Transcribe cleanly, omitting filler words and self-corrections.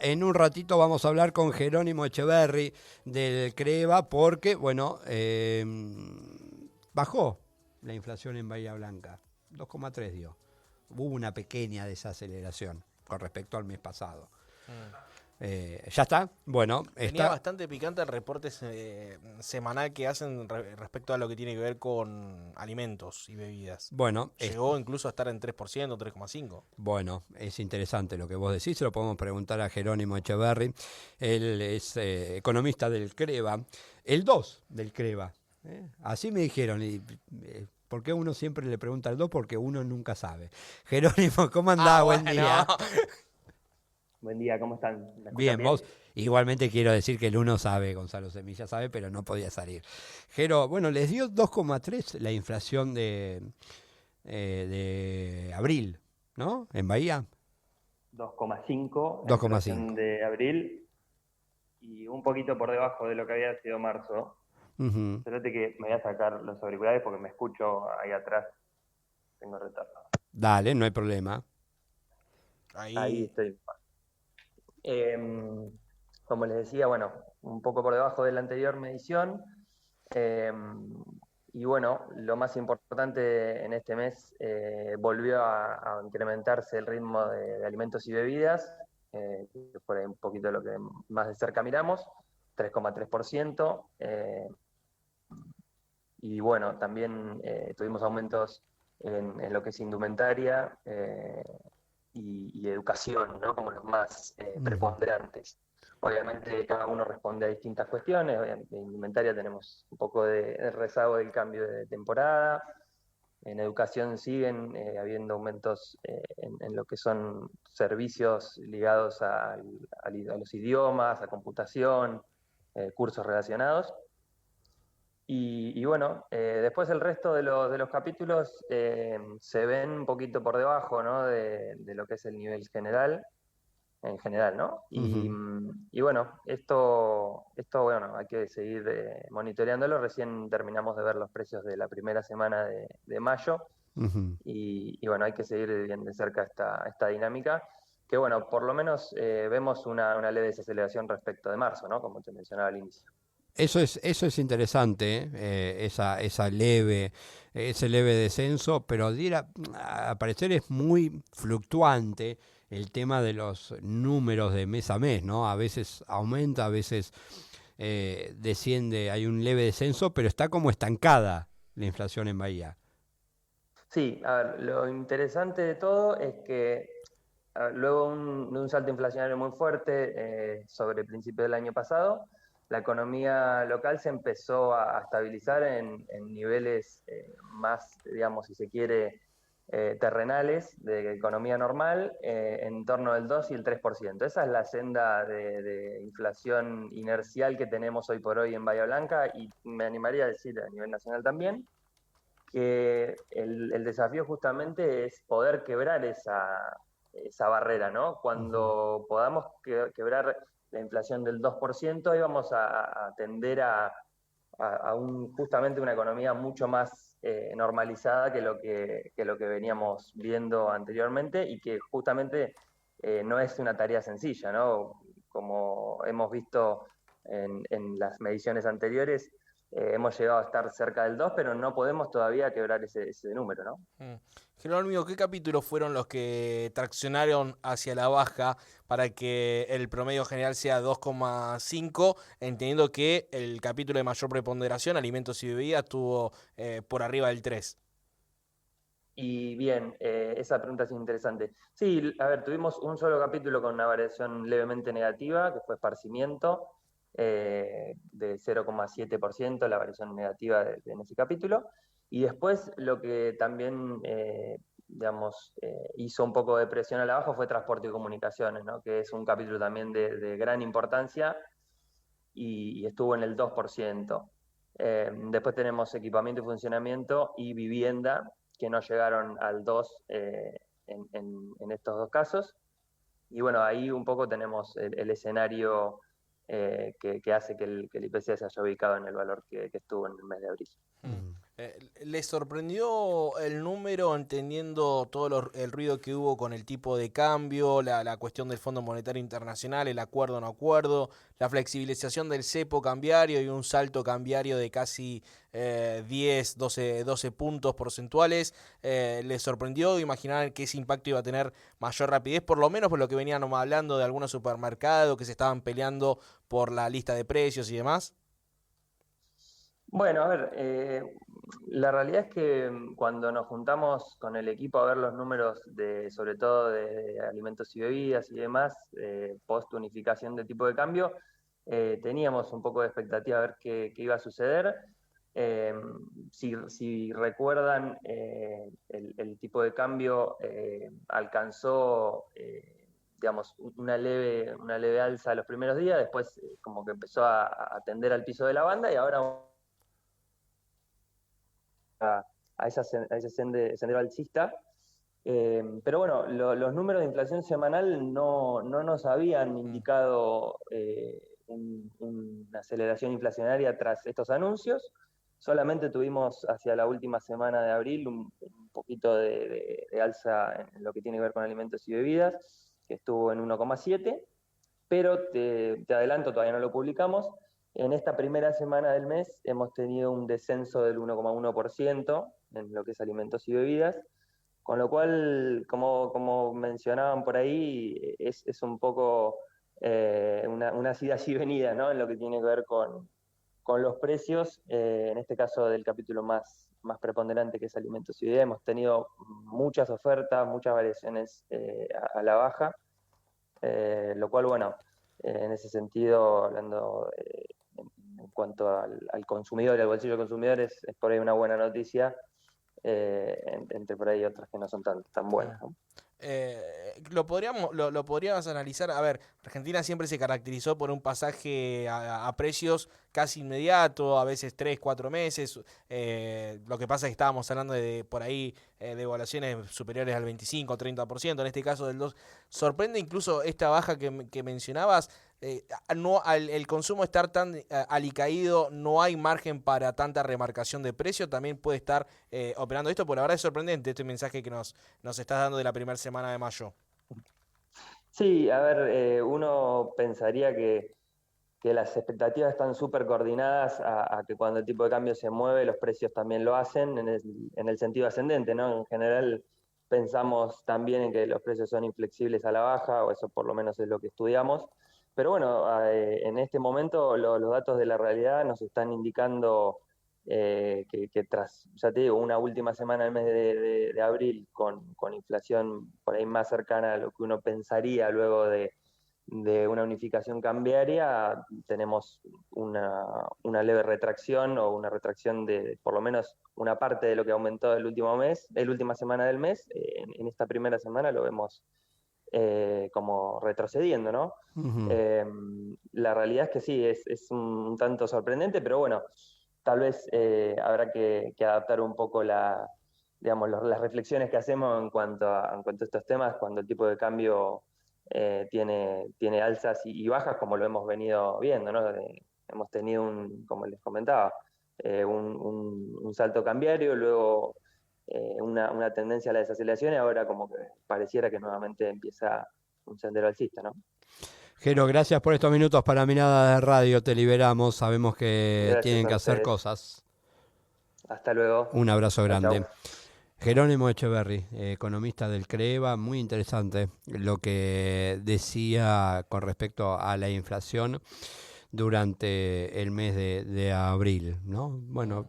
En un ratito vamos a hablar con Jerónimo Echeverri del CREVA porque, bueno, bajó la inflación en Bahía Blanca, 2,3 dio. Hubo una pequeña desaceleración con respecto al mes pasado. Mm. ¿Ya está? Bueno, Venía está. bastante picante el reporte semanal que hacen respecto a lo que tiene que ver con alimentos y bebidas. Bueno, Llegó incluso a estar en 3%, 3,5%. bueno, es interesante lo que vos decís, se lo podemos preguntar a Jerónimo Echeverri. Él es economista del CREVA, el 2 del CREVA. Así me dijeron, y ¿por qué uno siempre le pregunta al 2? Porque uno nunca sabe. Jerónimo, ¿cómo andás? Ah, Buen bueno. día. Buen día, ¿cómo están? ¿Me escuchan Bien, vos bien? igualmente quiero decir que el uno sabe, Gonzalo Semilla sabe, pero no podía salir. Jero, bueno, les dio 2,3 la inflación de abril, ¿no? En Bahía, 2,5 la inflación 2,5. de abril y un poquito por debajo de lo que había sido marzo. Ujú. Espérate que me voy a sacar los auriculares porque me escucho ahí atrás, tengo retorno. Dale, no hay problema. Ahí Ahí. estoy. Em, Como les decía, bueno, un poco por debajo de la anterior medición. Y bueno, lo más importante en este mes, volvió a incrementarse el ritmo de alimentos y bebidas, que fue un poquito lo que más de cerca miramos, 3,3%. Y bueno, también tuvimos aumentos en lo que es indumentaria y educación, ¿no? Como los más Ujú. preponderantes. Obviamente cada uno responde a distintas cuestiones. En indumentaria tenemos un poco de rezago del cambio de temporada. En educación siguen habiendo aumentos en lo que son servicios ligados a los idiomas, a computación, cursos relacionados. Y bueno, después el resto de los capítulos se ven un poquito por debajo, ¿no? De lo que es el nivel general, en general, ¿no? Ujú. Y bueno, esto, bueno, hay que seguir monitoreándolo. Recién terminamos de ver los precios de la primera semana de mayo Ujú. y bueno, hay que seguir bien de cerca esta dinámica, que bueno, por lo menos vemos una leve desaceleración respecto de marzo, ¿no? Como te mencionaba al inicio. Eso es interesante, ese leve descenso, pero a parecer es muy fluctuante el tema de los números de mes a mes, ¿no? A veces aumenta, a veces desciende, hay un leve descenso, pero está como estancada la inflación en Bahía. Sí, a ver, lo interesante de todo es que luego de un salto inflacionario muy fuerte sobre el principio del año pasado, la economía local se empezó a estabilizar en niveles más, digamos, si se quiere, terrenales de economía normal, en torno del 2 y el 3%. Esa es la senda de inflación inercial que tenemos hoy por hoy en Bahía Blanca y me animaría a decir a nivel nacional también que el desafío justamente es poder quebrar esa barrera, ¿no? Ujú. Cuando podamos quebrar la inflación del 2%, ahí vamos a tender justamente una economía mucho más normalizada que lo que veníamos viendo anteriormente y que justamente no es una tarea sencilla, ¿no? Como hemos visto en las mediciones anteriores, hemos llegado a estar cerca del 2, pero no podemos todavía quebrar ese número, ¿no? Mm. Jerónimo, ¿qué capítulos fueron los que traccionaron hacia la baja para que el promedio general sea 2,5, entendiendo que el capítulo de mayor preponderación, alimentos y bebidas, estuvo por arriba del 3? Y bien, esa pregunta es interesante. Sí, a ver, tuvimos un solo capítulo con una variación levemente negativa, que fue esparcimiento, de 0,7%, la variación negativa en ese capítulo. Y después lo que también, digamos, hizo un poco de presión a la baja fue transporte y comunicaciones, ¿no? Que es un capítulo también de gran importancia y estuvo en el 2%. Después tenemos equipamiento y funcionamiento y vivienda, que no llegaron al 2 en estos dos casos. Y bueno, ahí un poco tenemos el escenario que hace que el IPC se haya ubicado en el valor que estuvo en el mes de abril. Mm. Ujú. ¿Les sorprendió el número entendiendo todo el ruido que hubo con el tipo de cambio, la cuestión del Fondo Monetario Internacional, el acuerdo o no acuerdo, la flexibilización del cepo cambiario y un salto cambiario de casi 10, 12 puntos porcentuales? ¿Les sorprendió? ¿Imaginaban que ese impacto iba a tener mayor rapidez? Por lo menos por lo que veníamos hablando de algunos supermercados que se estaban peleando por la lista de precios y demás. Bueno, a ver, la realidad es que cuando nos juntamos con el equipo a ver los números sobre todo de alimentos y bebidas y demás, post unificación de tipo de cambio, teníamos un poco de expectativa a ver qué iba a suceder. Eh, si recuerdan, el tipo de cambio alcanzó, digamos, una leve alza los primeros días, después como que empezó a tender al piso de la banda y ahora a ese sendero alcista. Pero bueno, los números de inflación semanal no nos habían indicado una aceleración inflacionaria tras estos anuncios. Solamente tuvimos hacia la última semana de abril un poquito de alza en lo que tiene que ver con alimentos y bebidas, que estuvo en 1,7, pero te adelanto, todavía no lo publicamos. En esta primera semana del mes hemos tenido un descenso del 1,1% en lo que es alimentos y bebidas, con lo cual, como mencionaban por ahí, es un poco una ida y venida, ¿no? En lo que tiene que ver con los precios, en este caso del capítulo más preponderante que es alimentos y bebidas. Hemos tenido muchas ofertas, muchas variaciones a la baja, lo cual, bueno, en ese sentido, hablando en cuanto al consumidor y al bolsillo del consumidor, es por ahí una buena noticia, entre por ahí otras que no son tan buenas, ¿no? Lo podríamos analizar. A ver, Argentina siempre se caracterizó por un pasaje a precios casi inmediato, a veces 3, 4 meses. Lo que pasa es que estábamos hablando de por ahí de evaluaciones superiores al 25 o 30%, en este caso del 2%. Sorprende incluso esta baja que mencionabas. El consumo estar tan alicaído, no hay margen para tanta remarcación de precio, también puede estar operando esto, por la verdad es sorprendente este mensaje que nos estás dando de la primera semana de mayo. Sí, a ver, uno pensaría que las expectativas están súper coordinadas a que cuando el tipo de cambio se mueve, los precios también lo hacen en el sentido ascendente, ¿no? En general pensamos también en que los precios son inflexibles a la baja, o eso por lo menos es lo que estudiamos. Pero bueno, en este momento los datos de la realidad nos están indicando que tras, ya te digo, una última semana del mes de abril con inflación por ahí más cercana a lo que uno pensaría luego de una unificación cambiaria, tenemos una leve retracción o una retracción de por lo menos una parte de lo que aumentó el último mes, la última semana del mes. En esta primera semana lo vemos como retrocediendo, ¿no? Uh-huh. La realidad es que sí, es un tanto sorprendente, pero bueno, tal vez habrá que adaptar un poco digamos, las reflexiones que hacemos en cuanto a estos temas cuando el tipo de cambio tiene alzas y bajas, como lo hemos venido viendo, ¿no? Hemos tenido, como les comentaba, un salto cambiario, luego una tendencia a la desaceleración y ahora como que pareciera que nuevamente empieza un sendero alcista, ¿no? Jero, gracias por estos minutos para Mirada de Radio, te liberamos, sabemos que Gracias tienen a que hacer ustedes. cosas. Hasta luego. Un abrazo grande. Chau. Jerónimo Echeverri, economista del CREVA, muy interesante lo que decía con respecto a la inflación durante el mes de abril, ¿no? Bueno,